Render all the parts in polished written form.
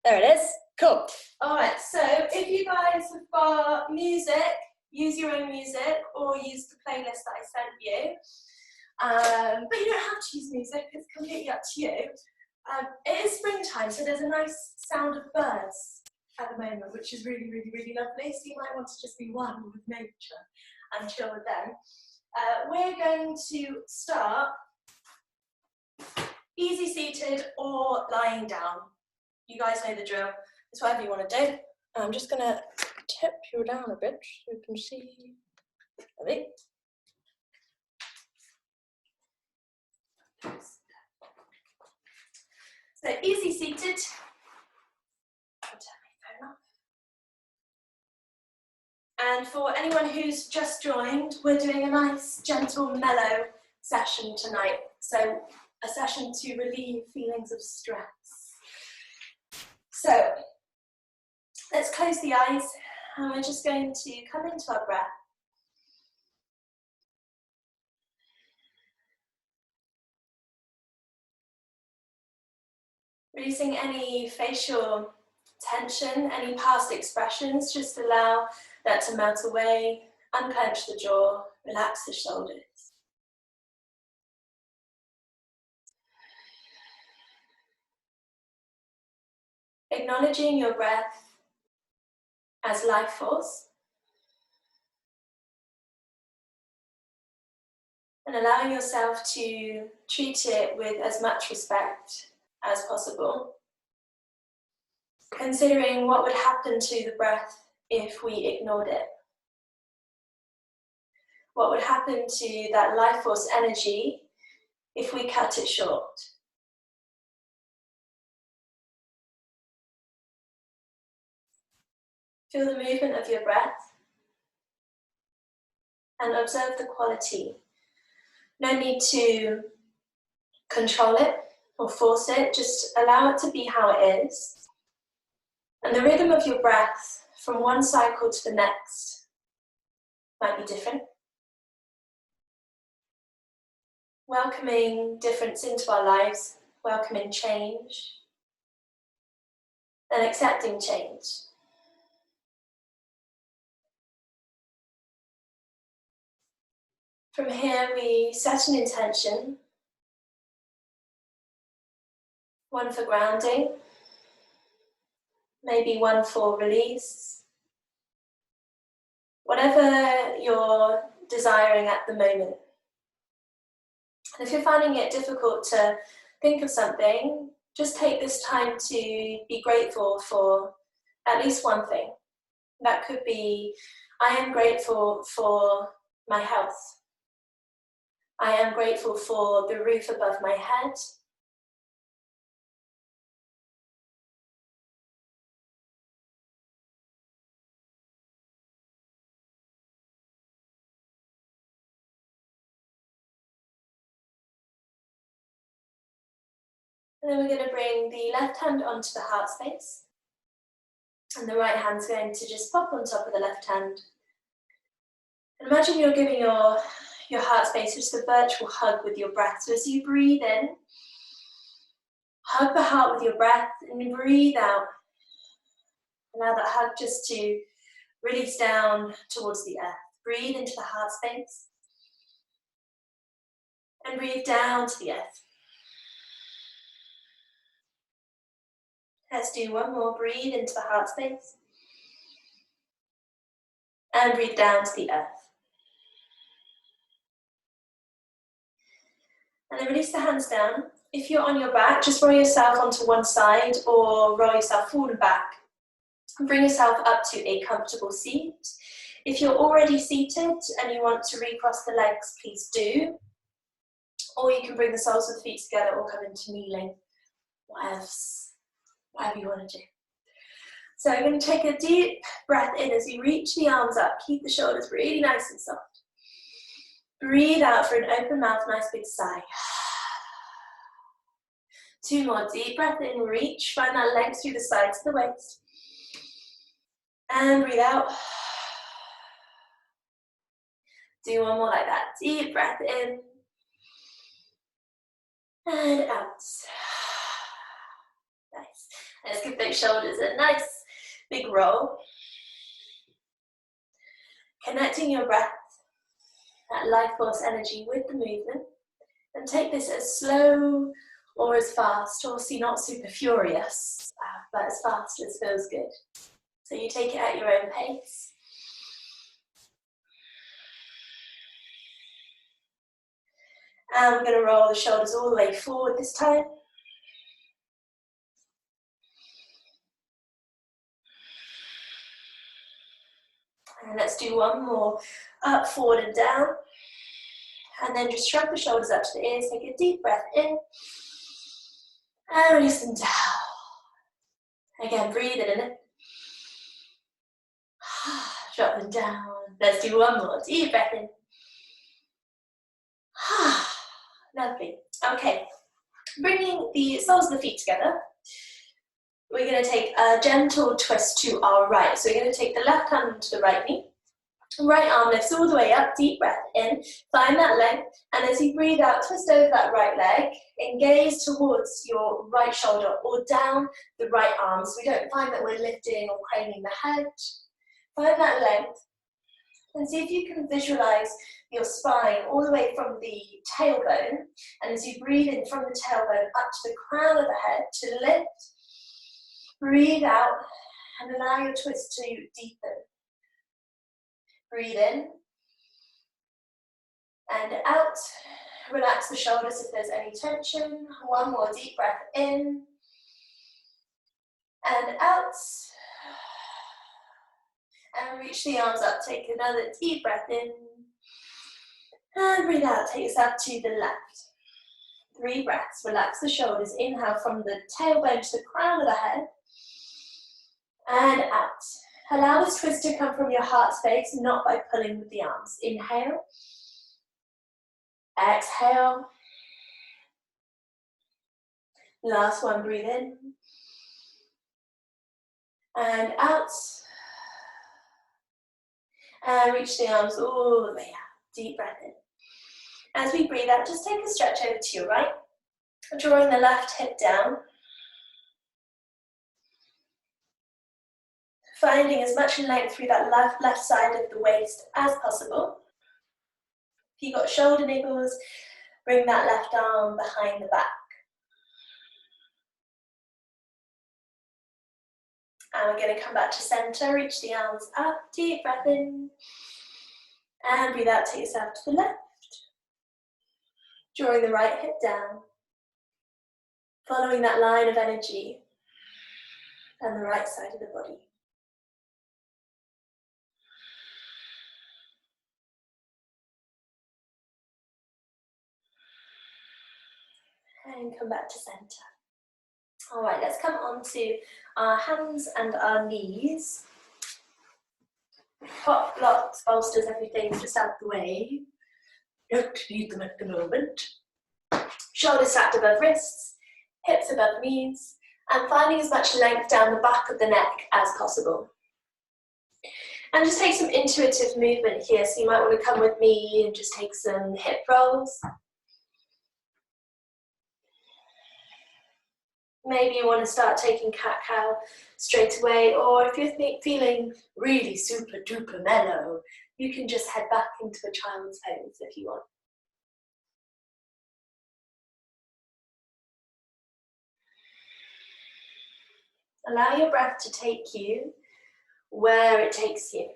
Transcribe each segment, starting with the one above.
There it is. Cool. All right, so if you guys have got music, use your own music or use the playlist that I sent you. But you don't have to use music, it's completely up to you. It is springtime, so there's a nice sound of birds at the moment, which is really, really, really lovely. So you might want to just be one with nature and chill with them. We're going to start easy seated or lying down. You guys know the drill. It's whatever you want to do. I'm just going to tip you down a bit so you can see. Ready? So easy seated. I'll turn my phone off. And for anyone who's just joined, we're doing a nice, gentle, mellow session tonight. So a session to relieve feelings of stress. So let's close the eyes and we're just going to come into our breath. Releasing any facial tension, any past expressions, just allow that to melt away, unclench the jaw, relax the shoulders. Acknowledging your breath as life force and allowing yourself to treat it with as much respect as possible. Considering what would happen to the breath if we ignored it. What would happen to that life force energy if we cut it short? Feel the movement of your breath and observe the quality. No need to control it or force it, just allow it to be how it is. And the rhythm of your breath from one cycle to the next might be different. Welcoming difference into our lives, welcoming change, and accepting change. From here, we set an intention, one for grounding, maybe one for release, whatever you're desiring at the moment. And if you're finding it difficult to think of something, just take this time to be grateful for at least one thing. That could be, I am grateful for my health. I am grateful for the roof above my head. And then we're going to bring the left hand onto the heart space. And the right hand's going to just pop on top of the left hand. And imagine you're giving your heart space just a virtual hug with your breath. So as you breathe in, hug the heart with your breath and breathe out. Allow that hug just to release down towards the earth. Breathe into the heart space. And breathe down to the earth. Let's do one more. Breathe into the heart space. And breathe down to the earth. And then release the hands down. If you're on your back, just roll yourself onto one side or roll yourself forward and back. Bring yourself up to a comfortable seat. If you're already seated and you want to recross the legs, please do. Or you can bring the soles of the feet together or come into kneeling. Whatever you want to do. So I'm going to take a deep breath in as you reach the arms up. Keep the shoulders really nice and soft. Breathe out for an open mouth, nice big sigh. 2 more, deep breath in, reach, find that length through the sides of the waist. And breathe out. Do one more like that, deep breath in. And out. Nice. Let's give those shoulders a nice big roll. Connecting your breath, that life force energy with the movement. And take this as slow or as fast, obviously not super furious, but as fast as feels good. So you take it at your own pace. And we're going to roll the shoulders all the way forward this time. And let's do one more, up, forward and down. And then just shrug the shoulders up to the ears, take a deep breath in. And release them down. Again, breathe it in. Drop them down. Let's do one more, deep breath in. Lovely. Okay, bringing the soles of the feet together. We're going to take a gentle twist to our right. So we're going to take the left hand onto the right knee. Right arm lifts all the way up, deep breath in, find that length, and as you breathe out, twist over that right leg, engage towards your right shoulder or down the right arm, so we don't find that we're lifting or craning the head. Find that length, and see if you can visualize your spine all the way from the tailbone, and as you breathe in from the tailbone up to the crown of the head to lift, breathe out, and allow your twist to deepen. Breathe in and out. Relax the shoulders if there's any tension. One more deep breath in and out. And reach the arms up. Take another deep breath in. And breathe out. Take yourself to the left. 3 breaths. Relax the shoulders. Inhale from the tailbone to the crown of the head. And out. Allow this twist to come from your heart space, not by pulling with the arms. Inhale. Exhale. Last one, breathe in. And out. And reach the arms all the way out. Deep breath in. As we breathe out, just take a stretch over to your right. Drawing the left hip down. Finding as much length through that left side of the waist as possible. If you've got shoulder niggles, bring that left arm behind the back. And we're going to come back to center, reach the arms up, deep breath in. And breathe out, take yourself to the left. Drawing the right hip down. Following that line of energy and the right side of the body. And come back to center. All right, let's come on to our hands and our knees. Pop, blocks, bolsters, everything just out the way. Don't need them at the moment. Shoulders stacked above wrists, hips above knees, and finding as much length down the back of the neck as possible. And just take some intuitive movement here, so you might want to come with me and just take some hip rolls. Maybe you want to start taking cat-cow straight away, or if you're feeling really super duper mellow, you can just head back into a child's pose if you want. Allow your breath to take you where it takes you.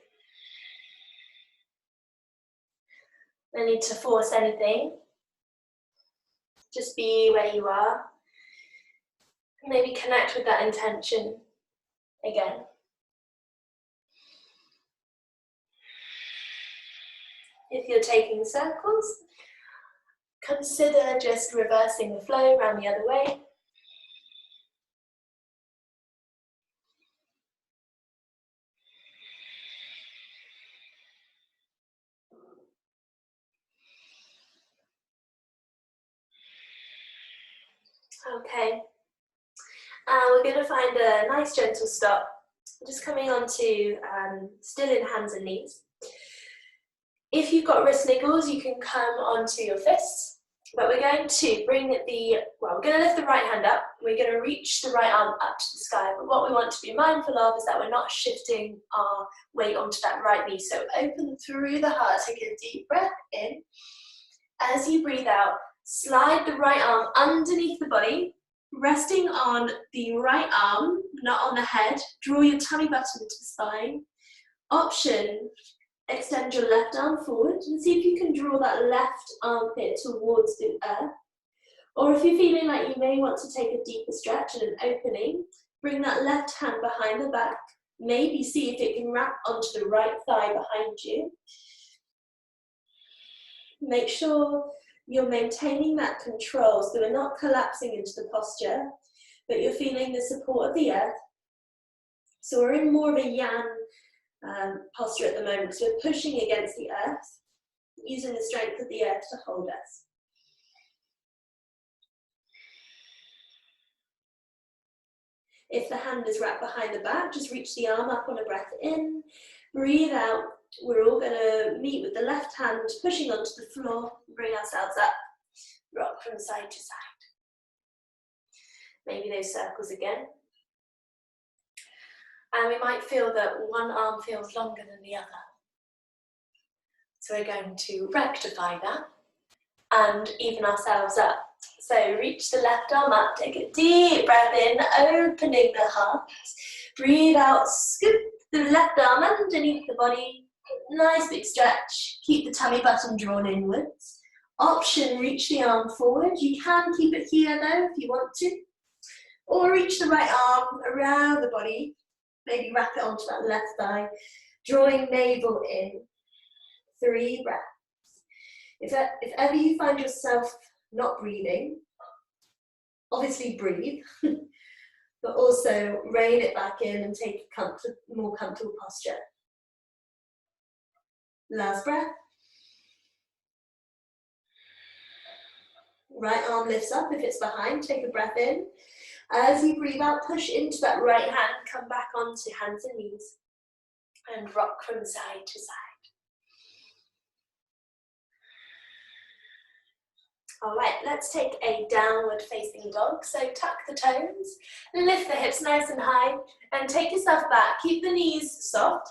No need to force anything. Just be where you are. Maybe connect with that intention again. If you're taking circles, consider just reversing the flow around the other way. Okay. We're going to find a nice gentle stop. Just coming on to still in hands and knees. If you've got wrist niggles, you can come onto your fists. But we're going to we're going to lift the right hand up. We're going to reach the right arm up to the sky. But what we want to be mindful of is that we're not shifting our weight onto that right knee. So open through the heart, take a deep breath in. As you breathe out, slide the right arm underneath the body, resting on the right arm, not on the head. Draw your tummy button into the spine. Option, extend your left arm forward and see if you can draw that left armpit towards the earth. Or if you're feeling like you may want to take a deeper stretch and an opening, bring that left hand behind the back. Maybe see if it can wrap onto the right thigh behind you. Make sure you're maintaining that control so we're not collapsing into the posture, but you're feeling the support of the earth. So we're in more of a yan posture at the moment because we're pushing against the earth, using the strength of the earth to hold us. If the hand is wrapped behind the back, just reach the arm up on a breath in. Breathe out. We're all going to meet with the left hand pushing onto the floor. Bring ourselves up. Rock from side to side. Maybe those circles again. And we might feel that one arm feels longer than the other. So we're going to rectify that and even ourselves up. So reach the left arm up, take a deep breath in, opening the heart. Breathe out, scoop the left arm underneath the body. Nice big stretch. Keep the tummy button drawn inwards. Option, reach the arm forward. You can keep it here though if you want to. Or reach the right arm around the body. Maybe wrap it onto that left thigh. Drawing navel in. 3 breaths. If ever you find yourself not breathing, obviously breathe, but also rein it back in and take a more comfortable posture. Last breath. Right arm lifts up if it's behind, take a breath in. As you breathe out, push into that right hand, come back onto hands and knees, and rock from side to side. All right, let's take a downward facing dog. So tuck the toes, lift the hips nice and high, and take yourself back. Keep the knees soft.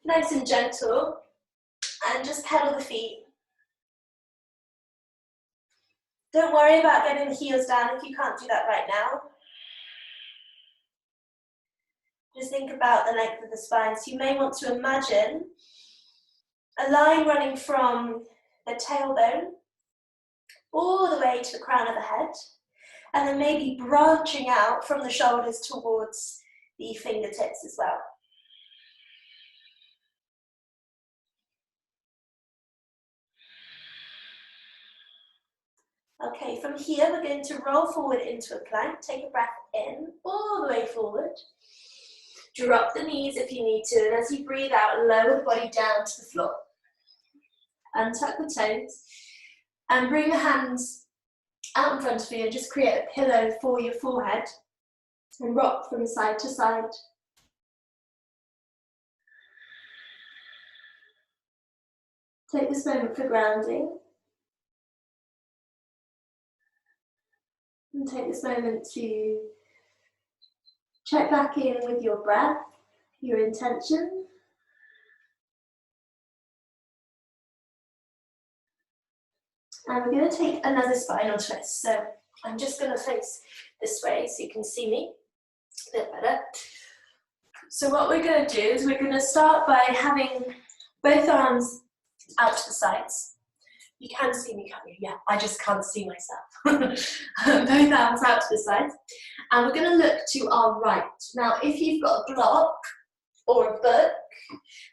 Nice and gentle, and just pedal the feet. Don't worry about getting the heels down if you can't do that right now. Just think about the length of the spine. So you may want to imagine a line running from the tailbone all the way to the crown of the head, and then maybe branching out from the shoulders towards the fingertips as well. Okay, from here we're going to roll forward into a plank. Take a breath in, all the way forward. Drop the knees if you need to, and as you breathe out, lower the body down to the floor. Untuck the toes, and bring the hands out in front of you and just create a pillow for your forehead, and rock from side to side. Take this moment for grounding. And take this moment to check back in with your breath, your intention. And we're going to take another spinal twist. So I'm just going to face this way so you can see me a bit better. So what we're going to do is we're going to start by having both arms out to the sides. You can see me, can't you? Yeah, I just can't see myself. Both arms out to the sides. And we're going to look to our right. Now, if you've got a block or a book,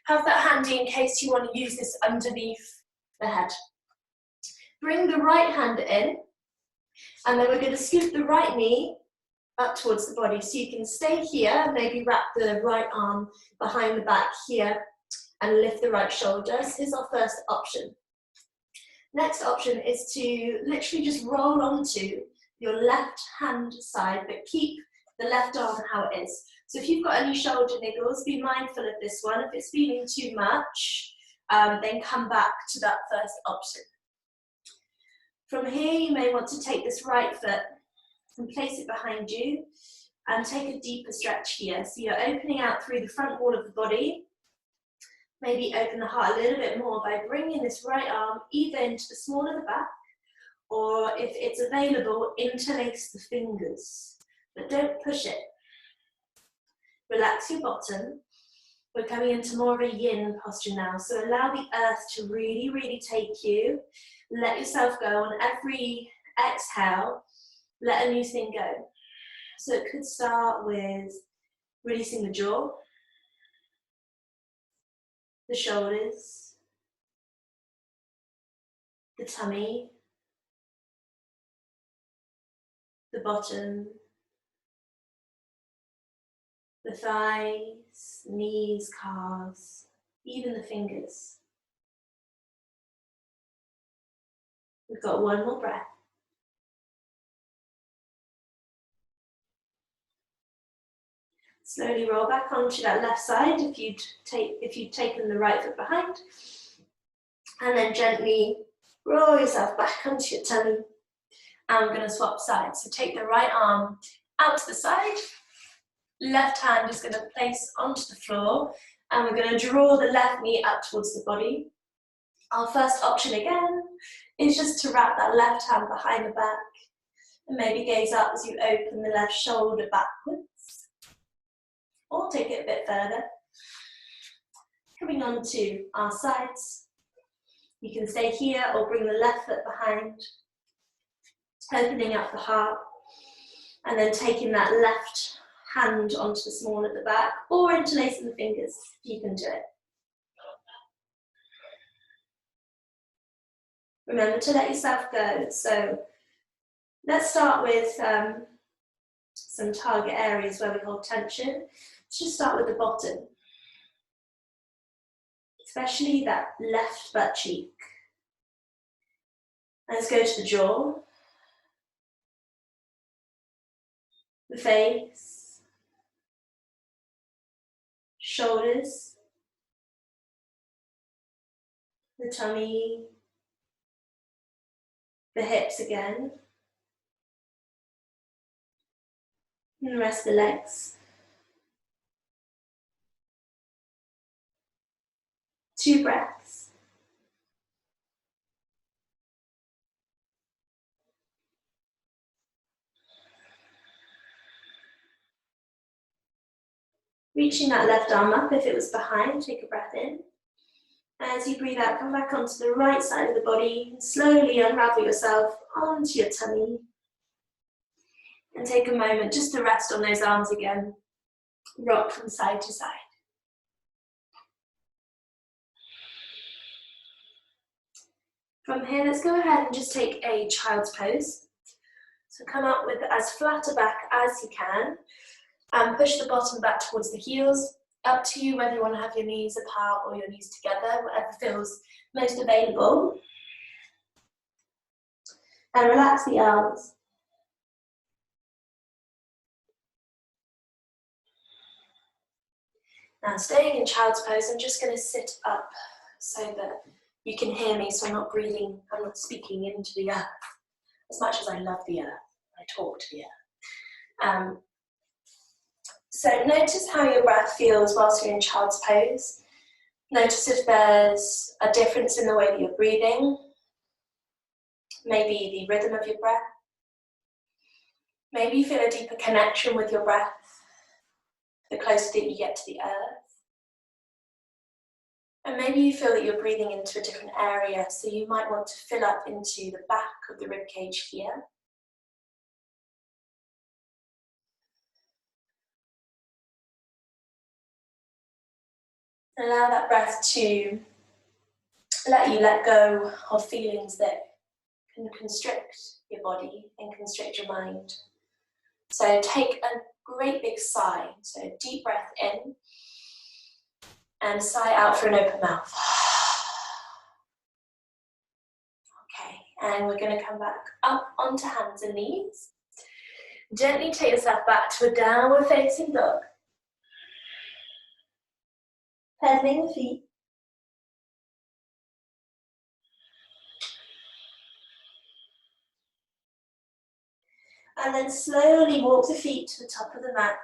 have that handy in case you want to use this underneath the head. Bring the right hand in, and then we're going to scoop the right knee up towards the body. So you can stay here, maybe wrap the right arm behind the back here, and lift the right shoulder. So here's our first option. Next option is to literally just roll onto your left hand side, but keep the left arm how it is. So if you've got any shoulder niggles, be mindful of this one. If it's feeling too much, then come back to that first option. From here, you may want to take this right foot and place it behind you and take a deeper stretch here. So you're opening out through the front wall of the body. Maybe open the heart a little bit more by bringing this right arm either into the small of the back, or if it's available, interlace the fingers, but don't push it. Relax your bottom. We're coming into more of a yin posture now, so allow the earth to really, really take you. Let yourself go. On every exhale, let a new thing go. So it could start with releasing the jaw, the shoulders, the tummy, the bottom, the thighs, knees, calves, even the fingers. We've got one more breath. Slowly roll back onto that left side if you'd taken the right foot behind. And then gently roll yourself back onto your tummy. And we're going to swap sides. So take the right arm out to the side. Left hand is going to place onto the floor. And we're going to draw the left knee up towards the body. Our first option again is just to wrap that left hand behind the back. And maybe gaze up as you open the left shoulder backwards. Or take it a bit further. Coming on to our sides. You can stay here or bring the left foot behind. Opening up the heart. And then taking that left hand onto the small at the back. Or interlacing the fingers, if you can do it. Remember to let yourself go. So let's start with some target areas where we hold tension. Let's just start with the bottom, especially that left butt cheek. Let's go to the jaw, the face, shoulders, the tummy, the hips again, and the rest of the legs. 2 breaths. Reaching that left arm up, if it was behind, take a breath in. As you breathe out, come back onto the right side of the body, and slowly unravel yourself onto your tummy. And take a moment just to rest on those arms again. Rock from side to side. From here, let's go ahead and just take a child's pose. So come up with as flat a back as you can, and push the bottom back towards the heels. Up to you whether you want to have your knees apart or your knees together, whatever feels most available. And relax the arms. Now staying in child's pose, I'm just going to sit up so that you can hear me, so I'm not breathing, I'm not speaking into the earth. As much as I love the earth, I talk to the earth. So notice how your breath feels whilst you're in child's pose. Notice if there's a difference in the way that you're breathing. Maybe the rhythm of your breath. Maybe you feel a deeper connection with your breath, the closer that you get to the earth. And maybe you feel that you're breathing into a different area, so you might want to fill up into the back of the ribcage here. Allow that breath to let you let go of feelings that can constrict your body and constrict your mind. So take a great big sigh, so deep breath in, and sigh out for an open mouth. Okay, and we're going to come back up onto hands and knees. Gently take yourself back to a downward facing dog. Pedaling the feet. And then slowly walk the feet to the top of the mat,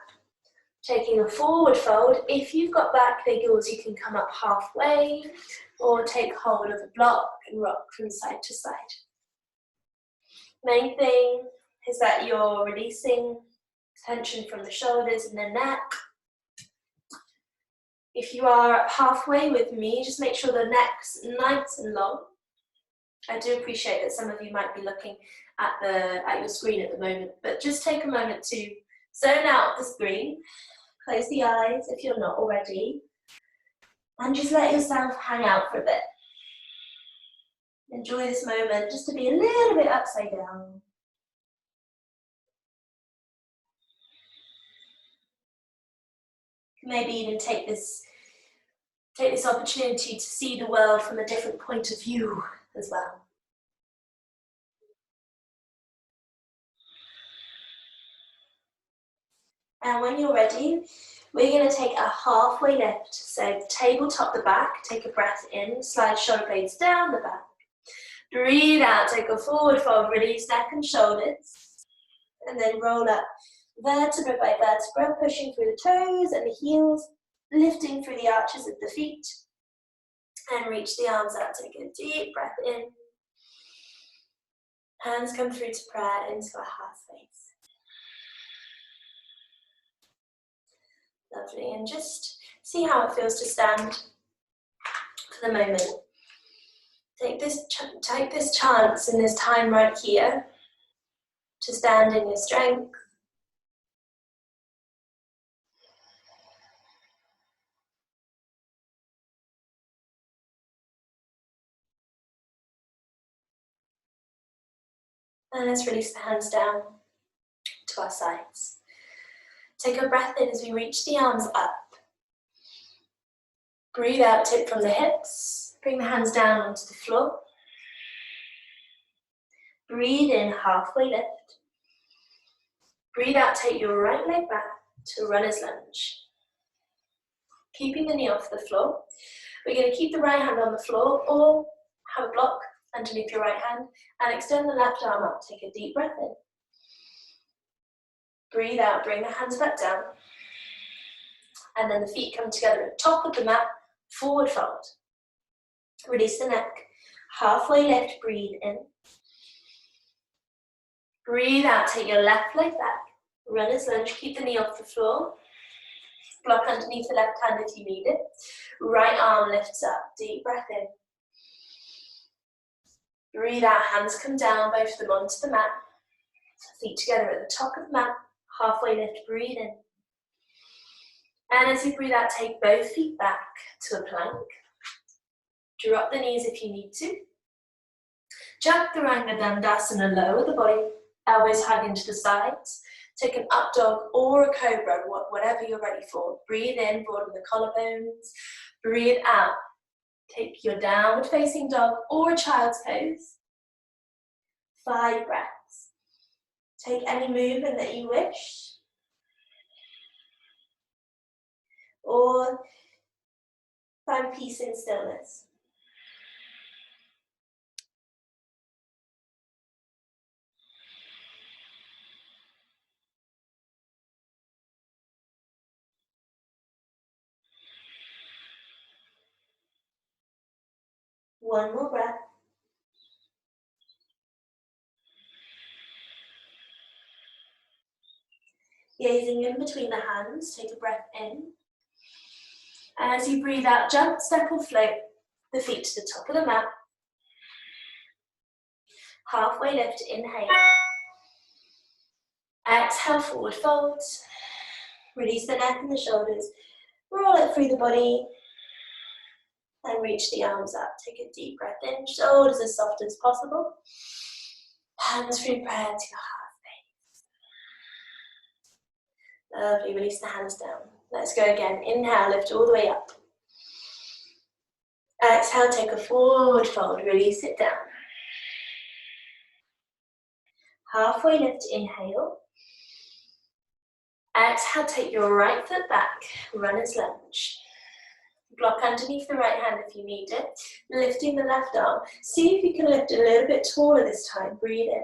taking a forward fold. If you've got back niggles, you can come up halfway or take hold of a block and rock from side to side. Main thing is that you're releasing tension from the shoulders and the neck. If you are halfway with me, just make sure the neck's nice and long. I do appreciate that some of you might be looking at your screen at the moment, but just take a moment to zone out the screen, close the eyes if you're not already, and just let yourself hang out for a bit. Enjoy this moment just to be a little bit upside down. Maybe even take this opportunity to see the world from a different point of view as well. And when you're ready, we're going to take a halfway lift. So tabletop the back, take a breath in, slide shoulder blades down the back. Breathe out, take a forward fold, release neck and shoulders. And then roll up vertebra by vertebra, pushing through the toes and the heels, lifting through the arches of the feet. And reach the arms out, take a deep breath in. Hands come through to prayer into our heart space. Lovely, and just see how it feels to stand for the moment. Take this chance in this time right here to stand in your strength. And let's release the hands down to our sides. Take a breath in as we reach the arms up. Breathe out, tip from the hips. Bring the hands down onto the floor. Breathe in, halfway lift. Breathe out, take your right leg back to runner's lunge. Keeping the knee off the floor. We're going to keep the right hand on the floor or have a block underneath your right hand and extend the left arm up. Take a deep breath in. Breathe out, bring the hands back down. And then the feet come together at the top of the mat, forward fold. Release the neck, halfway lift, breathe in. Breathe out, take your left leg back. Runner's lunge, keep the knee off the floor. Block underneath the left hand if you need it. Right arm lifts up, deep breath in. Breathe out, hands come down, both of them onto the mat. Feet together at the top of the mat, halfway lift, breathe in. And as you breathe out, take both feet back to a plank. Drop the knees if you need to. Chaturanga Dandasana, lower the body, elbows hug into the sides. Take an up dog or a cobra, whatever you're ready for. Breathe in, broaden the collarbones. Breathe out. Take your downward facing dog or a child's pose. 5 breaths. Take any movement that you wish. Or find peace in stillness. One more breath. Gazing in between the hands, take a breath in. And as you breathe out, jump, step or float the feet to the top of the mat. Halfway lift, inhale. Exhale, forward fold. Release the neck and the shoulders. Roll it through the body. And reach the arms up. Take a deep breath in. Shoulders as soft as possible. Hands through prayer to your heart space. Lovely. Release the hands down. Let's go again. Inhale, lift all the way up. Exhale, take a forward fold. Release it down. Halfway lift, inhale. Exhale, take your right foot back. Runner's lunge. Block underneath the right hand if you need it. Lifting the left arm. See if you can lift a little bit taller this time. Breathe in.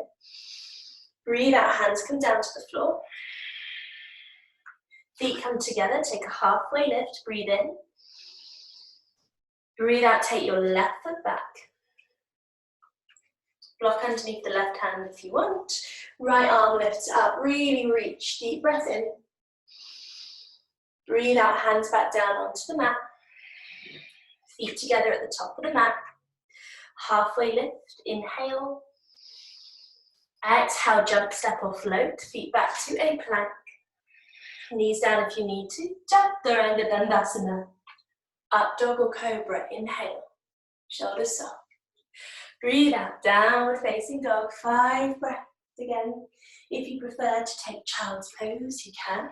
Breathe out, hands come down to the floor. Feet come together, take a halfway lift, breathe in. Breathe out, take your left foot back. Block underneath the left hand if you want. Right arm lifts up, really reach, deep breath in. Breathe out, hands back down onto the mat. Feet together at the top of the mat. Halfway lift, inhale. Exhale, jump, step or float. Feet back to a plank. Knees down if you need to. Chaturanga Dandasana. Up dog or cobra, inhale. Shoulders soft. Breathe out, downward facing dog. 5 breaths again. If you prefer to take child's pose, you can.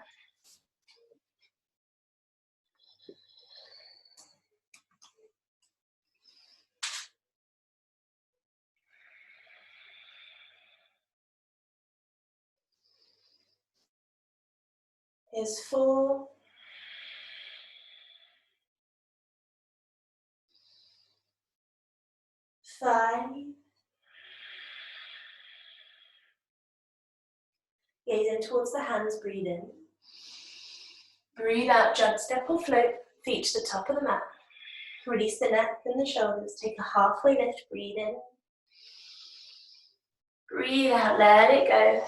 Here's 4. 5. Gaze in towards the hands, breathe in. Breathe out, jump, step or float, feet to the top of the mat. Release the neck and the shoulders, take a halfway lift, breathe in. Breathe out, let it go.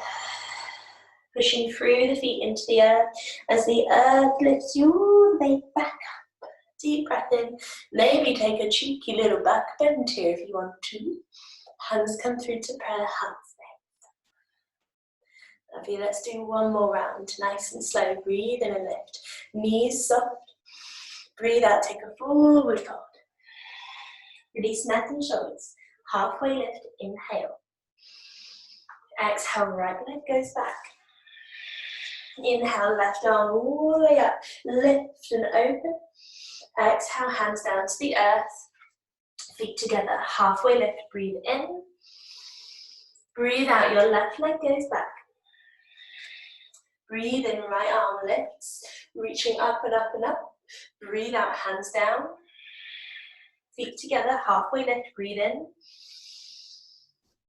Pushing through the feet into the earth as the earth lifts you all the way back up. Deep breath in. Maybe take a cheeky little back bend here if you want to. Hands come through to prayer, heart space. Lovely, let's do one more round, nice and slow. Breathe in and lift. Knees soft. Breathe out, take a forward fold. Release neck and shoulders. Halfway lift, inhale. Exhale, right leg goes back. Inhale, left arm all the way up. Lift and open. Exhale, hands down to the earth. Feet together, halfway lift. Breathe in. Breathe out, your left leg goes back. Breathe in, right arm lifts. Reaching up and up and up. Breathe out, hands down. Feet together, halfway lift. Breathe in.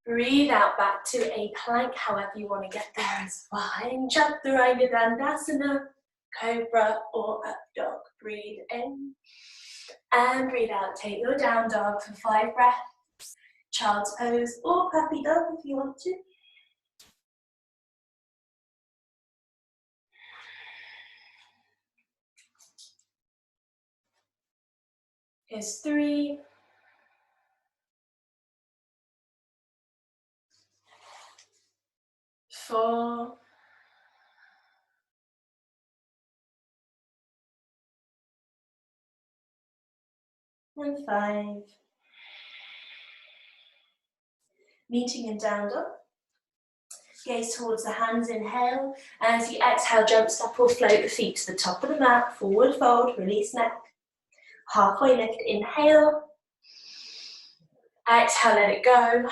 Breathe out back to a plank, however you want to get there is fine. Chaturanga Dandasana, cobra or up dog. Breathe in and breathe out. Take your down dog for 5 breaths. Child's pose or puppy dog if you want to. Here's 3. 4. And 5. Meeting in down dog. Gaze towards the hands, inhale. As you exhale, jump, step or float the feet to the top of the mat. Forward fold, release neck. Halfway lift, inhale. Exhale, let it go.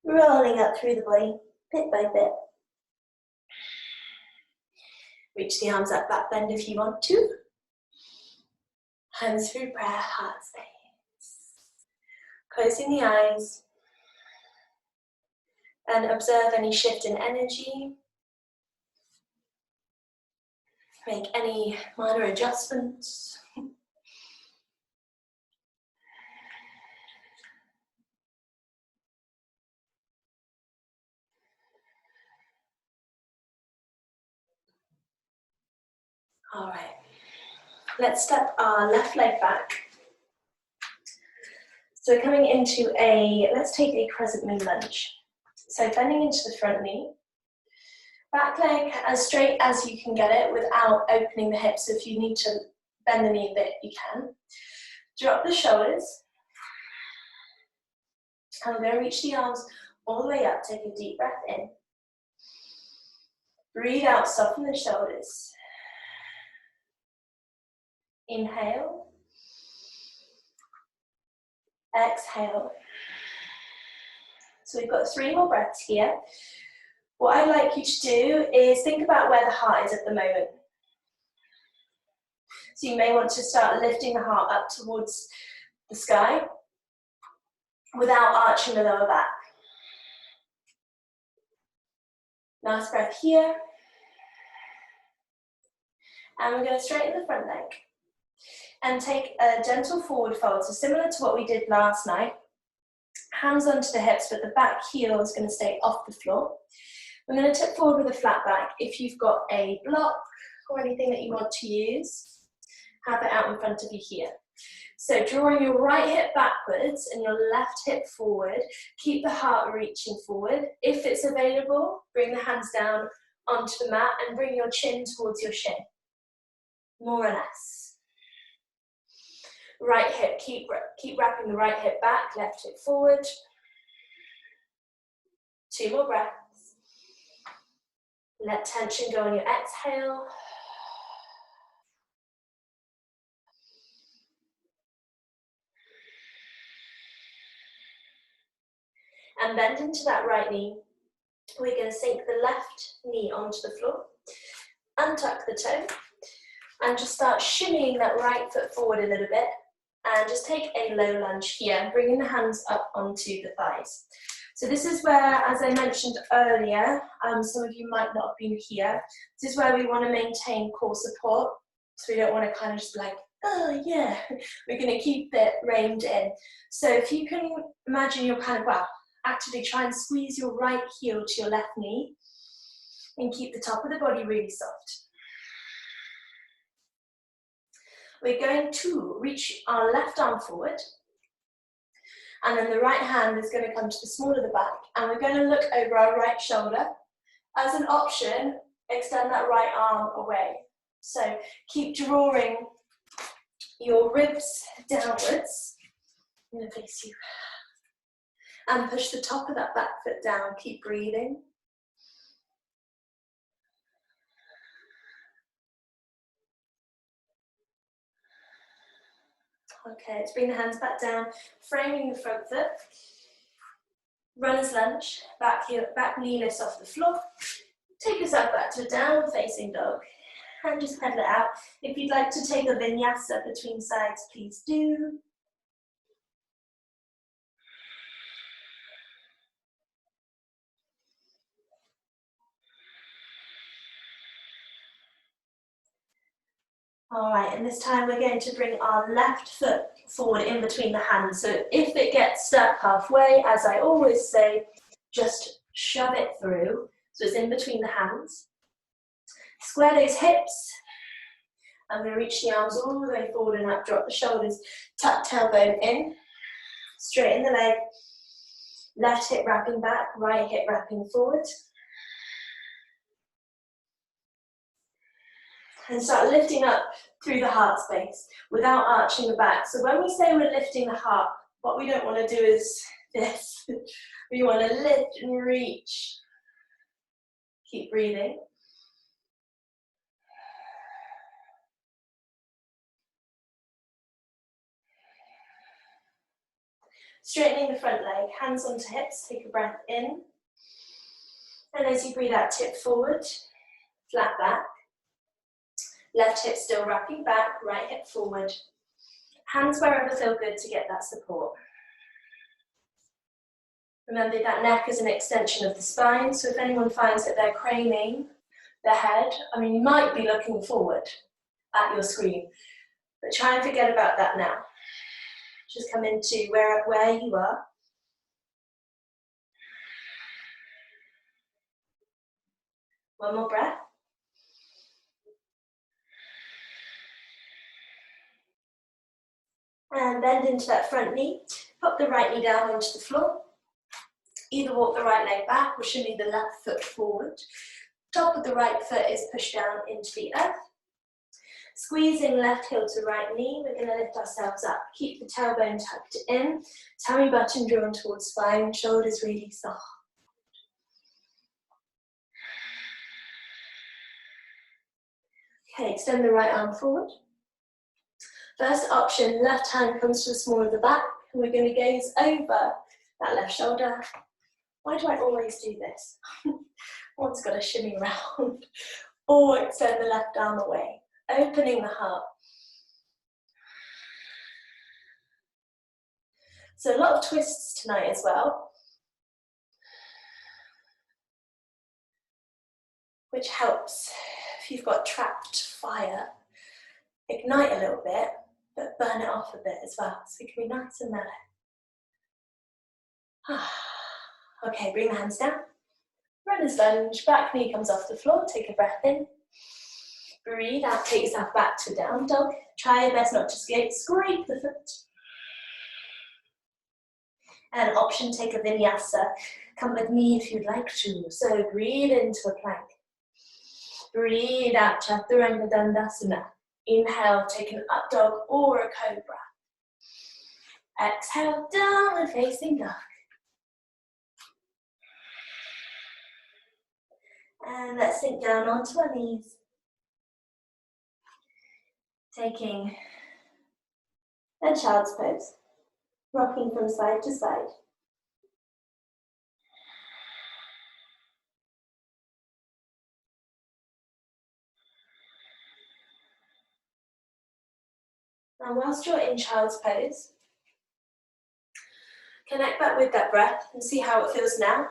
Rolling up through the body, bit by bit. Reach the arms up, back bend if you want to. Hands through prayer, heart space. Closing the eyes. And observe any shift in energy. Make any minor adjustments. All right, let's step our left leg back. So we're coming into let's take a crescent moon lunge. So bending into the front knee. Back leg as straight as you can get it without opening the hips. So if you need to bend the knee a bit, you can. Drop the shoulders. And we're going to reach the arms all the way up. Take a deep breath in. Breathe out, soften the shoulders. Inhale. Exhale. So we've got 3 more breaths here. What I'd like you to do is think about where the heart is at the moment. So you may want to start lifting the heart up towards the sky without arching the lower back. Last breath here. And we're going to straighten the front leg and take a gentle forward fold. So similar to what we did last night. Hands onto the hips, but the back heel is going to stay off the floor. We're going to tip forward with a flat back. If you've got a block or anything that you want to use, have it out in front of you here. So drawing your right hip backwards and your left hip forward, keep the heart reaching forward. If it's available, bring the hands down onto the mat and bring your chin towards your shin, more or less. Right hip, keep wrapping the right hip back, left hip forward. 2 more breaths. Let tension go on your exhale. And bend into that right knee. We're going to sink the left knee onto the floor, untuck the toe, and just start shimmying that right foot forward a little bit. And just take a low lunge here, bringing the hands up onto the thighs. So this is where, as I mentioned earlier, some of you might not have been here, this is where we want to maintain core support. So we don't want to kind of just be like, oh yeah, we're going to keep it reined in. So if you can imagine you're kind of, well, actively try and squeeze your right heel to your left knee and keep the top of the body really soft. We're going to reach our left arm forward, and then the right hand is going to come to the small of the back, and we're going to look over our right shoulder. As an option, extend that right arm away. So keep drawing your ribs downwards. I'm going to face you. And push the top of that back foot down. Keep breathing. Okay, let's bring the hands back down, framing the front foot. Runner's lunge, back knee lifts off the floor. Take yourself back to a downward facing dog and just pedal it out. If you'd like to take a vinyasa between sides, please do. All right, and this time we're going to bring our left foot forward in between the hands. So if it gets stuck halfway, as I always say, just shove it through. So it's in between the hands. Square those hips. I'm going to reach the arms all the way forward and up, drop the shoulders, tuck tailbone in, straighten the leg, left hip wrapping back, right hip wrapping forward. And start lifting up through the heart space without arching the back. So when we say we're lifting the heart, what we don't want to do is this. We want to lift and reach. Keep breathing. Straightening the front leg, hands onto hips, take a breath in. And as you breathe out, tip forward, flat back. Left hip still wrapping back, right hip forward. Hands wherever feel good to get that support. Remember that neck is an extension of the spine, so if anyone finds that they're craning their head, I mean, you might be looking forward at your screen, but try and forget about that now. Just come into where you are. One more breath. And bend into that front knee. Pop the right knee down onto the floor. Either walk the right leg back or shimmy the left foot forward. Top of the right foot is pushed down into the earth. Squeezing left heel to right knee, we're going to lift ourselves up. Keep the tailbone tucked in, tummy button drawn towards spine, shoulders really soft. Okay, extend the right arm forward. First option, left hand comes to the small of the back, and we're going to gaze over that left shoulder. Why do I always do this? One's got to shimmy around. Or extend the left arm away, opening the heart. So a lot of twists tonight as well. which helps if you've got trapped fire, ignite a little bit, but burn it off a bit as well, so it can be nice and mellow. Okay, bring the hands down. Runner's lunge, back knee comes off the floor, take a breath in. Breathe out, take yourself back to down dog. Try your best not to scrape the foot. And option, take a vinyasa. Come with me if you'd like to. So breathe into a plank. Breathe out, Chaturanga Dandasana. Inhale, take an up dog or a cobra. Exhale, downward facing dog. And let's sink down onto our knees. Taking a child's pose, rocking from side to side. And whilst you're in child's pose, connect back with that breath and see how it feels now.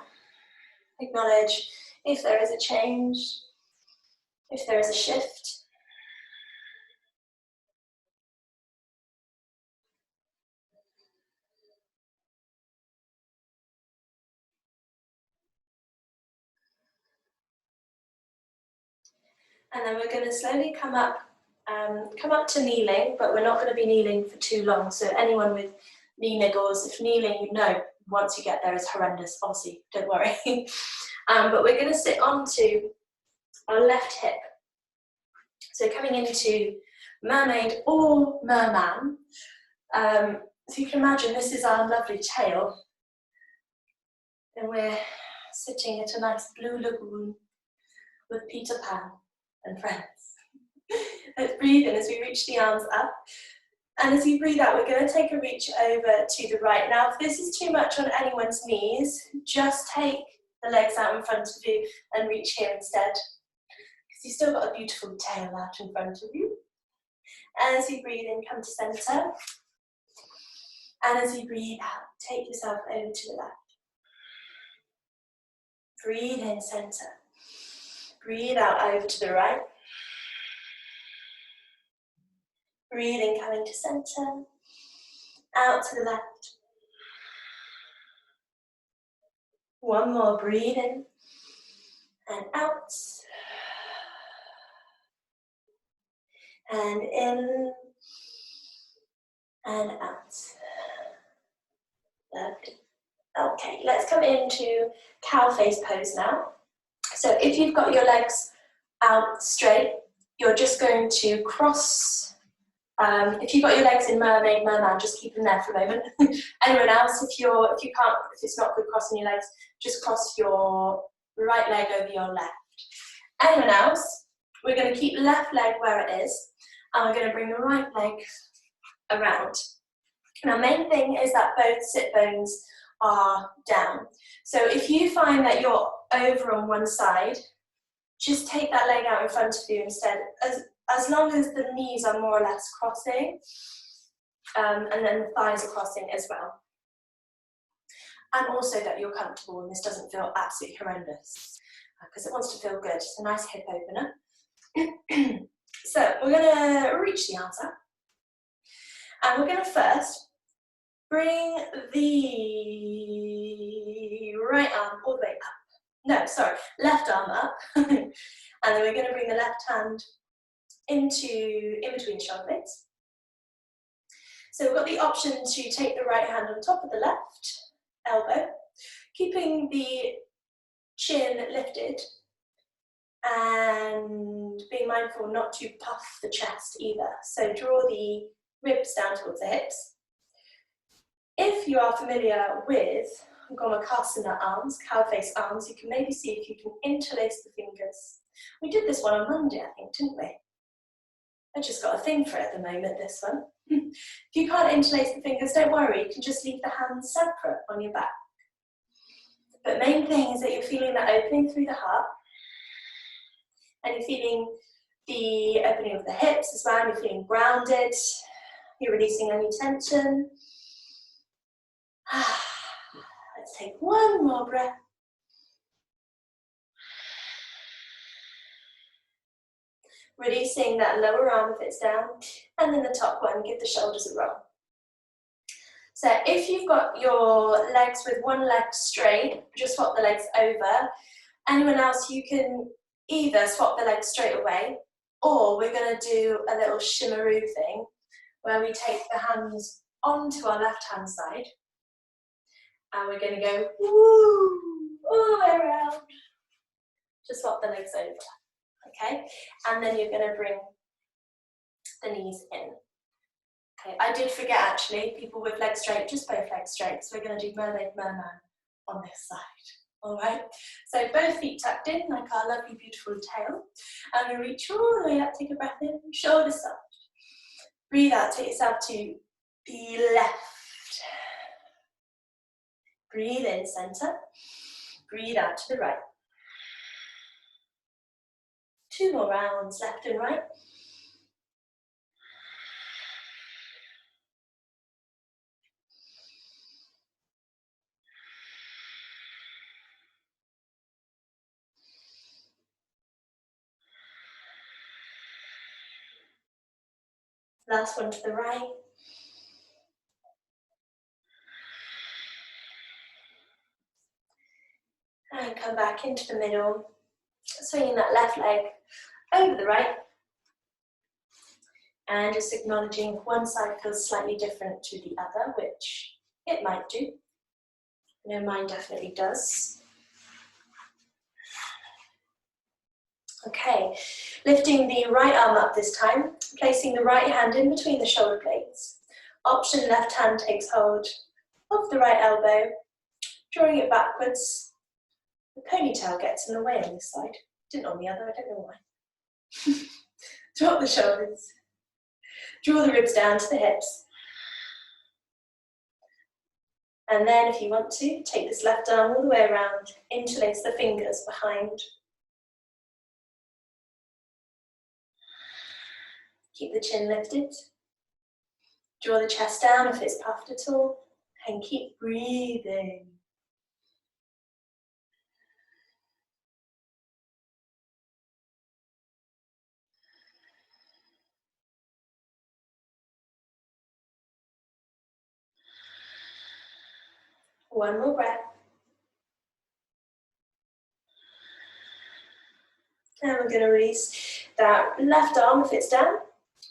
Acknowledge if there is a change, if there is a shift. And then we're going to slowly come up to kneeling, but we're not going to be kneeling for too long. So anyone with knee niggles, if kneeling, you know, once you get there is horrendous, obviously, don't worry. But we're going to sit onto our left hip. So coming into mermaid or merman. So you can imagine this is our lovely tail. And we're sitting at a nice blue lagoon with Peter Pan and friends. Let's breathe in as we reach the arms up. And as you breathe out, we're going to take a reach over to the right. Now, if this is too much on anyone's knees, just take the legs out in front of you and reach here instead. Because you've still got a beautiful tail out in front of you. And as you breathe in, come to center. And as you breathe out, take yourself over to the left. Breathe in, center. Breathe out over to the right. Breathe in, coming to center. Out to the left. One more, breathe in and out. And in and out. Lovely. Okay, let's come into cow face pose now. So if you've got your legs out straight, you're just going to cross. If you've got your legs in mermaid, merman, just keep them there for a moment. Anyone else, if it's not good crossing your legs, just cross your right leg over your left. Anyone else, we're going to keep left leg where it is, and we're going to bring the right leg around. Now, main thing is that both sit bones are down. So if you find that you're over on one side, just take that leg out in front of you instead, as long as the knees are more or less crossing, and then the thighs are crossing as well. And also that you're comfortable and this doesn't feel absolutely horrendous, because it wants to feel good. It's a nice hip opener. So we're going to reach the arms up, and we're going to first bring the right arm all the way up. No, sorry, left arm up. And then we're going to bring the left hand in between shoulder blades. So we've got the option to take the right hand on top of the left elbow, keeping the chin lifted and being mindful not to puff the chest either. So draw the ribs down towards the hips. If you are familiar with Gomakasana arms, cow face arms, you can maybe see if you can interlace the fingers. We did this one on Monday, I think, didn't we? I just got a thing for it at the moment, this one. If you can't interlace the fingers, don't worry, you can just leave the hands separate on your back. But main thing is that you're feeling that opening through the heart, and you're feeling the opening of the hips as well, and you're feeling grounded, you're releasing any tension. Let's take one more breath. Releasing that lower arm if it's down, and then the top one, give the shoulders a roll. So if you've got your legs with one leg straight, just swap the legs over. Anyone else, you can either swap the legs straight away, or we're going to do a little shimmeroo thing where we take the hands onto our left hand side and we're going to go woo all the way around. Just swap the legs over, okay? And then you're going to bring the knees in. Okay, I did forget actually, people with legs straight, just both legs straight. So we're going to do mermaid, merman on this side. All right, so both feet tucked in like our lovely beautiful tail. And we reach all the way up, take a breath in, shoulders soft. Breathe out, take yourself to the left. Breathe in, center. Breathe out to the right. 2 more rounds, left and right. Last one to the right. And come back into the middle, swinging that left leg over the right. And just acknowledging one side feels slightly different to the other, which it might do. No, mine definitely does. Okay, lifting the right arm up this time, placing the right hand in between the shoulder blades. Option left hand takes hold of the right elbow, drawing it backwards. The ponytail gets in the way on this side. Didn't on the other, I don't know why. Drop the shoulders. Draw the ribs down to the hips. And then if you want to, take this left arm all the way around, interlace the fingers behind. Keep the chin lifted. Draw the chest down if it's puffed at all, and keep breathing. One more breath. And we're going to release that left arm if it's down,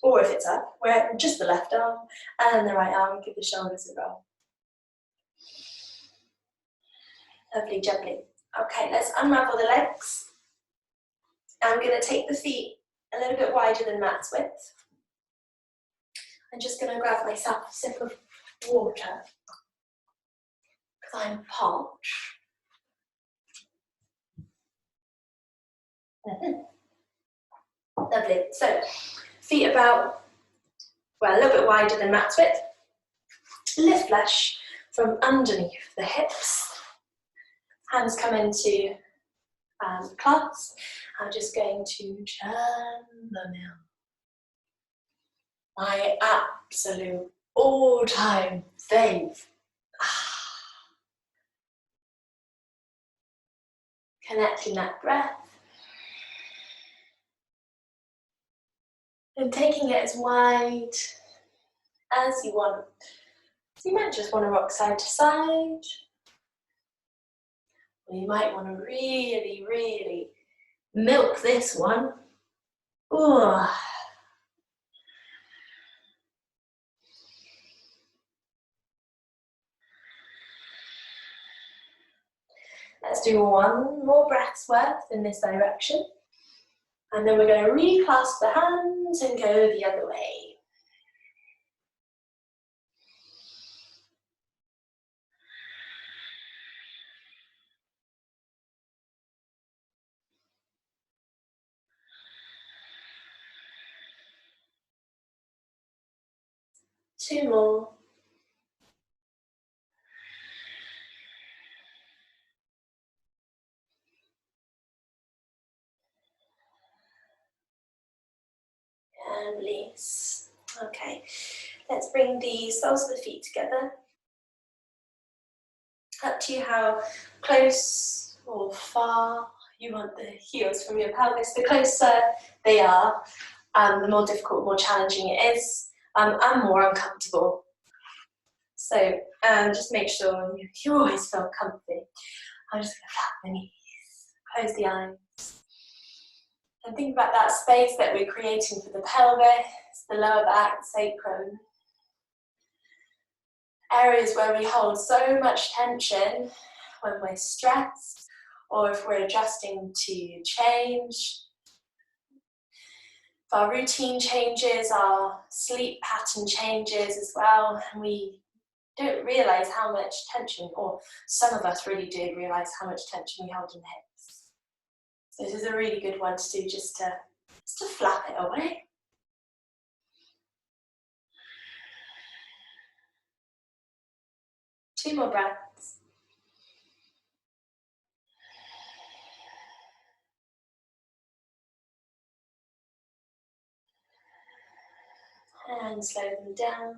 or if it's up, where just the left arm, and the right arm, give the shoulders a roll. Lovely, jubbly. Okay, let's unravel the legs. I'm going to take the feet a little bit wider than mat's width. I'm just going to grab myself a sip of water, because I'm parched. Lovely. So, feet about, well, a little bit wider than mat's width. Lift flush from underneath the hips. Hands come into clasp. I'm just going to turn them in. My absolute all-time fave. Connecting that breath. And taking it as wide as you want. So you might just want to rock side to side. Or you might want to really, really milk this one. Ooh. Let's do one more breath's worth in this direction. And then we're going to reclasp the hands and go the other way. Two more. And release. Okay, let's bring the soles of the feet together. Up to you how close or far you want the heels from your pelvis. The closer they are, the more difficult, more challenging it is, and more uncomfortable. So just make sure you always feel comfy. I'm just going to flap my knees, close the eyes, and think about that space that we're creating for the pelvis, the lower back, sacrum. Areas where we hold so much tension when we're stressed, or if we're adjusting to change. If our routine changes, our sleep pattern changes as well, and we don't realise how much tension, or some of us really do realise how much tension we hold in the hips. So this is a really good one to do, just to flap it away. Two more breaths. And slow them down.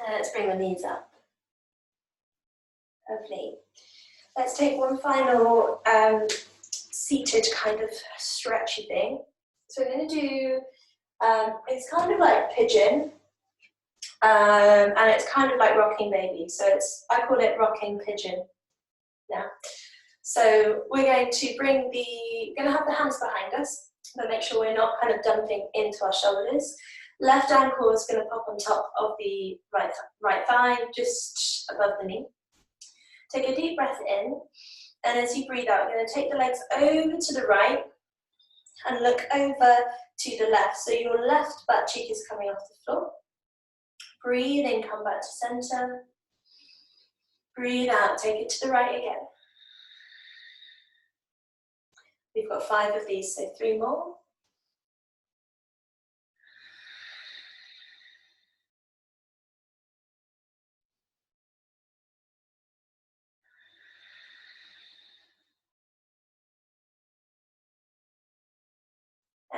Let's bring the knees up. Lovely. Let's take one final seated kind of stretchy thing. So we're going to do, it's kind of like pigeon, and it's kind of like rocking baby. So I call it rocking pigeon now. So we're going to have the hands behind us, but make sure we're not kind of dumping into our shoulders. Left ankle is going to pop on top of the right thigh, just above the knee. Take a deep breath in, and as you breathe out, you're going to take the legs over to the right and look over to the left. So your left butt cheek is coming off the floor. Breathe in, come back to center. Breathe out, take it to the right again. We've got 5 of these, so 3 more.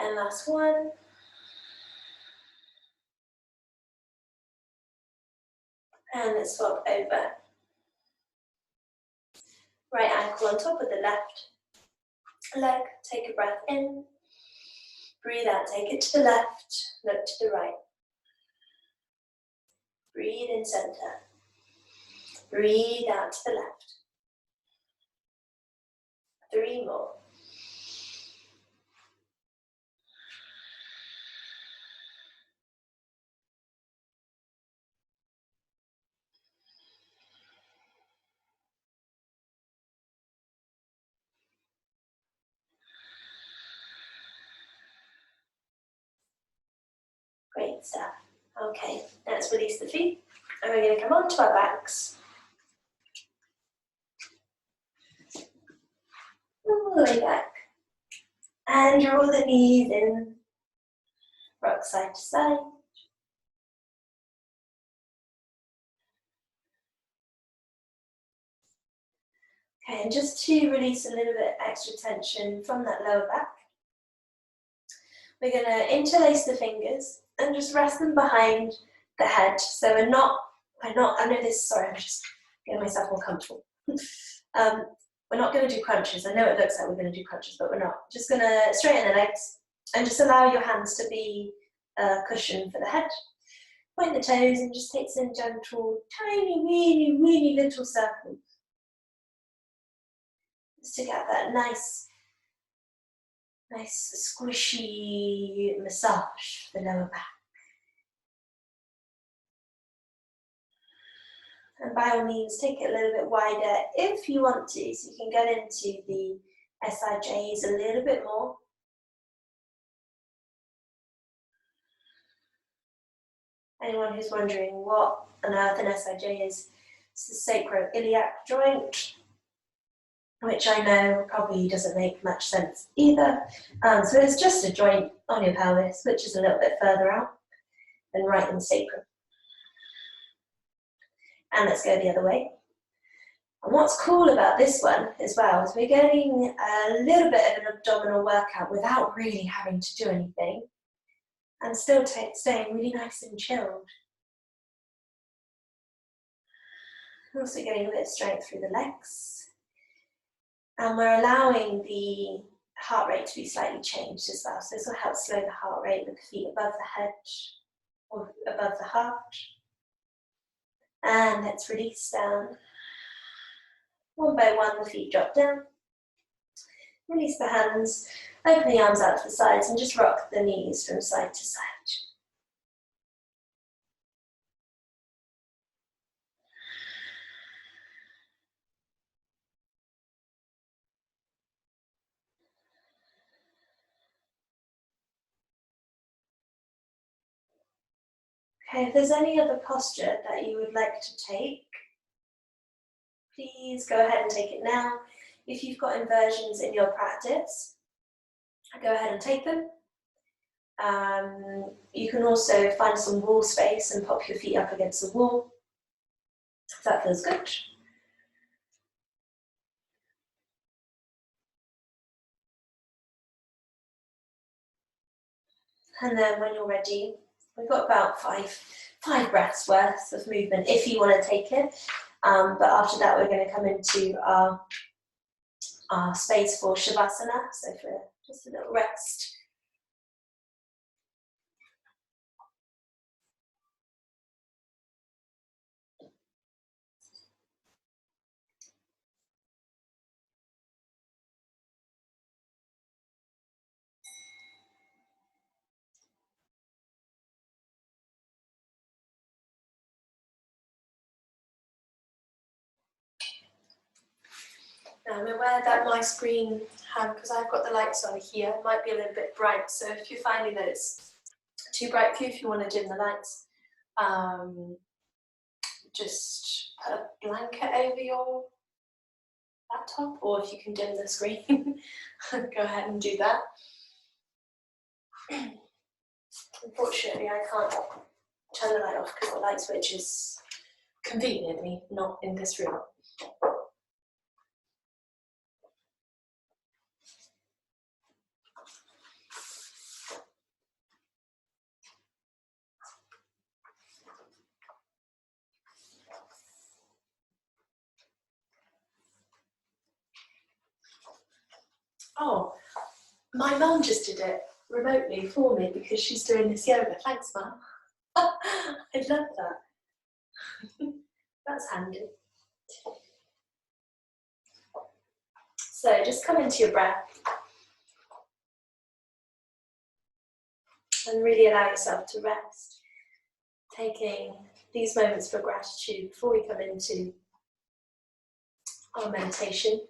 And last one. And let's swap over. Right ankle on top of the left leg. Take a breath in. Breathe out, take it to the left. Look to the right. Breathe in center. Breathe out to the left. 3 more. Great stuff. Okay, let's release the feet. And we're going to come onto our backs. All the way back. And draw the knees in. Rock side to side. Okay, and just to release a little bit extra tension from that lower back, we're going to interlace the fingers and just rest them behind the head. So I know this, sorry, I'm just getting myself more comfortable. We're not going to do crunches. I know it looks like we're going to do crunches, but we're not. Just going to straighten the legs and just allow your hands to be a cushion for the head. Point the toes and just take some gentle, tiny, really, really little circles. Just to get that nice squishy massage for the lower back. And by all means, take it a little bit wider if you want to, so you can get into the SIJs a little bit more. Anyone who's wondering what on earth an SIJ is, it's the sacroiliac joint, which I know probably doesn't make much sense either. So it's just a joint on your pelvis, which is a little bit further out than right in the sacrum. And let's go the other way. And what's cool about this one as well is we're getting a little bit of an abdominal workout without really having to do anything, and still staying really nice and chilled. Also getting a bit of strength through the legs. And we're allowing the heart rate to be slightly changed as well. So this will help slow the heart rate with the feet above the head or above the heart. And let's release down. One by one, the feet drop down. Release the hands, open the arms out to the sides and just rock the knees from side to side. Okay, if there's any other posture that you would like to take, please go ahead and take it now. If you've got inversions in your practice, go ahead and take them. You can also find some wall space and pop your feet up against the wall, if that feels good. And then when you're ready, we've got about five breaths worth of movement if you want to take it. But after that, we're going to come into our space for Shavasana, so for just a little rest. Now I'm aware that my screen, because I've got the lights on here, might be a little bit bright. So if you're finding that it's too bright for you, if you want to dim the lights, just put a blanket over your laptop, or if you can dim the screen, go ahead and do that. Unfortunately, I can't turn the light off because the light switch is conveniently not in this room. Oh, my mum just did it remotely for me because she's doing this yoga. Thanks, Mum. I love that. That's handy. So just come into your breath and really allow yourself to rest, taking these moments for gratitude before we come into our meditation.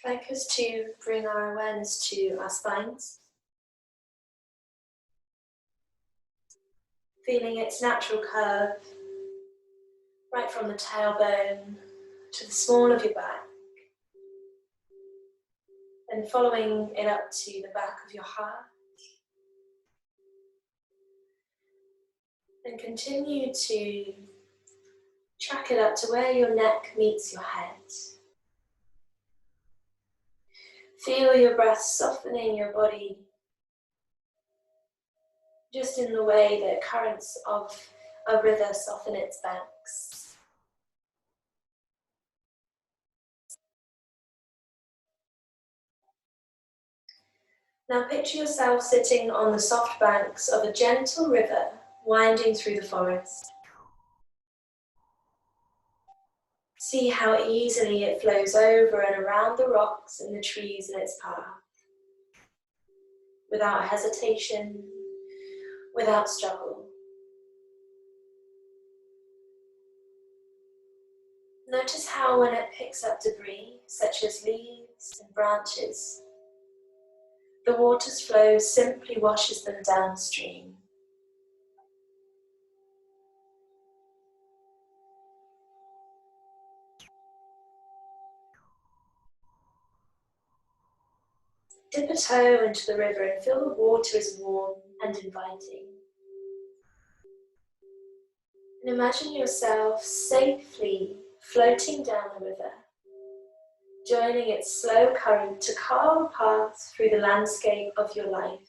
I'd like us to bring our awareness to our spines, feeling its natural curve right from the tailbone to the small of your back, and following it up to the back of your heart. And continue to track it up to where your neck meets your head. Feel your breath softening your body, just in the way that currents of a river soften its banks. Now picture yourself sitting on the soft banks of a gentle river winding through the forest. See how easily it flows over and around the rocks and the trees in its path, without hesitation, without struggle. Notice how when it picks up debris, such as leaves and branches, the water's flow simply washes them downstream. Dip a toe into the river and feel the water is warm and inviting. And imagine yourself safely floating down the river, joining its slow current to carve a path through the landscape of your life.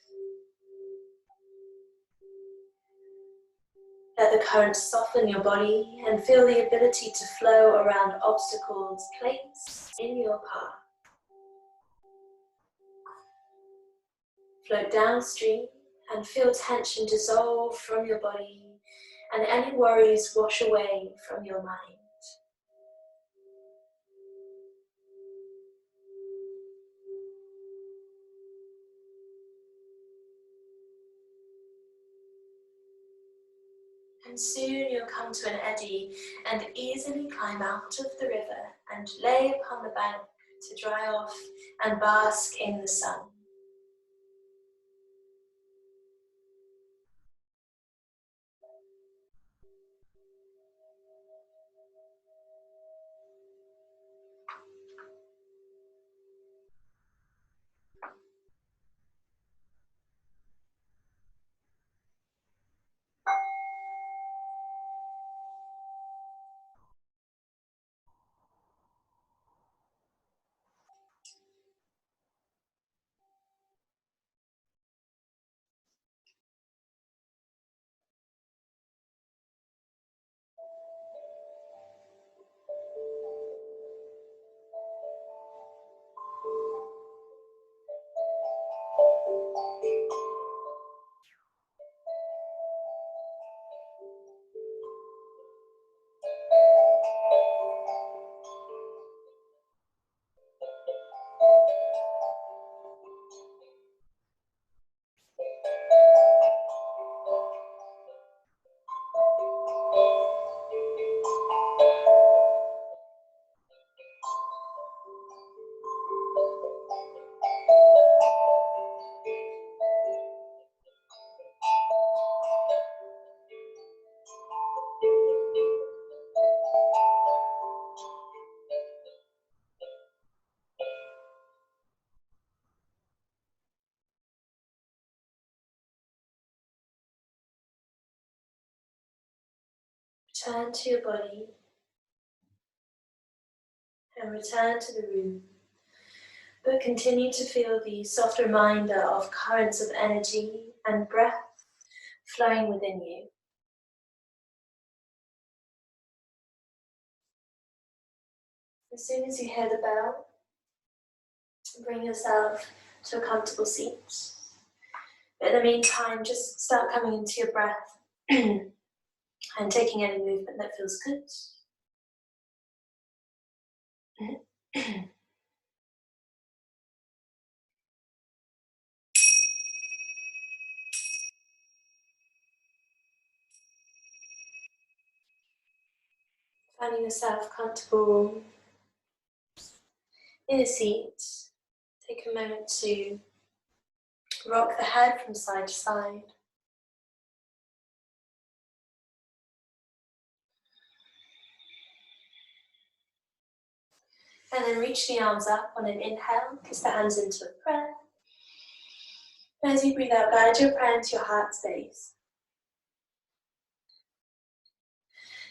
Let the current soften your body and feel the ability to flow around obstacles placed in your path. Float downstream and feel tension dissolve from your body and any worries wash away from your mind. And soon you'll come to an eddy and easily climb out of the river and lay upon the bank to dry off and bask in the sun. Return to your body and return to the room, but continue to feel the soft reminder of currents of energy and breath flowing within you. As soon as you hear the bell, bring yourself to a comfortable seat. But in the meantime, just start coming into your breath and taking any movement that feels good. Finding yourself comfortable in a seat, take a moment to rock the head from side to side. And then reach the arms up on an inhale, kiss the hands into a prayer. And as you breathe out, guide your prayer into your heart space.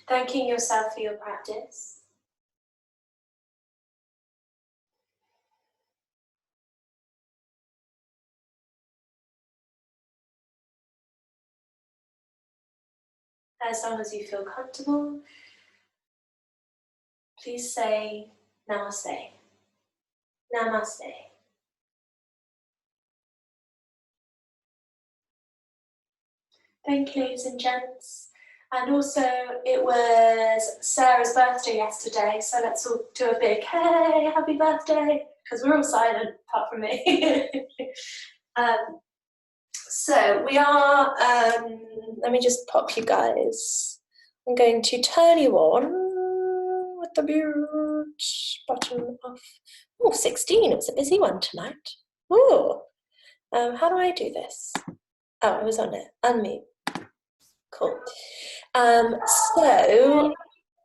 Thanking yourself for your practice. As long as you feel comfortable, please say Namaste. Namaste. Thank you, ladies and gents. And also, it was Sarah's birthday yesterday, so let's all do a big hey, happy birthday, because we're all silent apart from me. So we are, let me just pop you guys. I'm going to turn you on with the mute button off. Oh, 16, it was a busy one tonight. Ooh, how do I do this? Oh, I was on it, unmute. Cool. So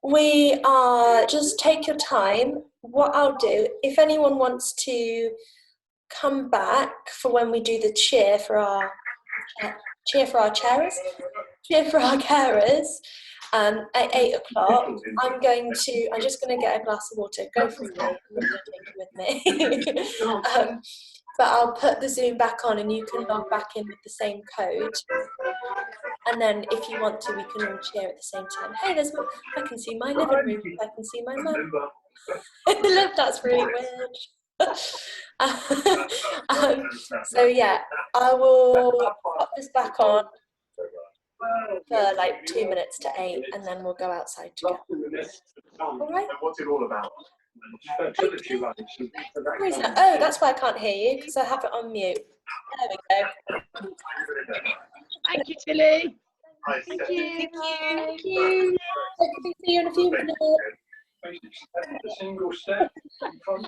we are, just take your time. What I'll do, if anyone wants to come back for when we do the cheer for our carers at 8 o'clock. I'm just going to get a glass of water. Go for me. I'm not going to take it with me. But I'll put the Zoom back on and you can log back in with the same code. And then if you want to, we can all cheer at the same time. Hey, I can see my living room. I can see my mum. That's really weird. So yeah, I will pop this back on for like 2 minutes to 8, and then we'll go outside together. All right. What's it all about? Oh, that's why I can't hear you, because I have it on mute. There we go. Thank you, Tilly. Thank you. Thank you. Thank you. Hopefully see you in a few minutes. A single step. Bye.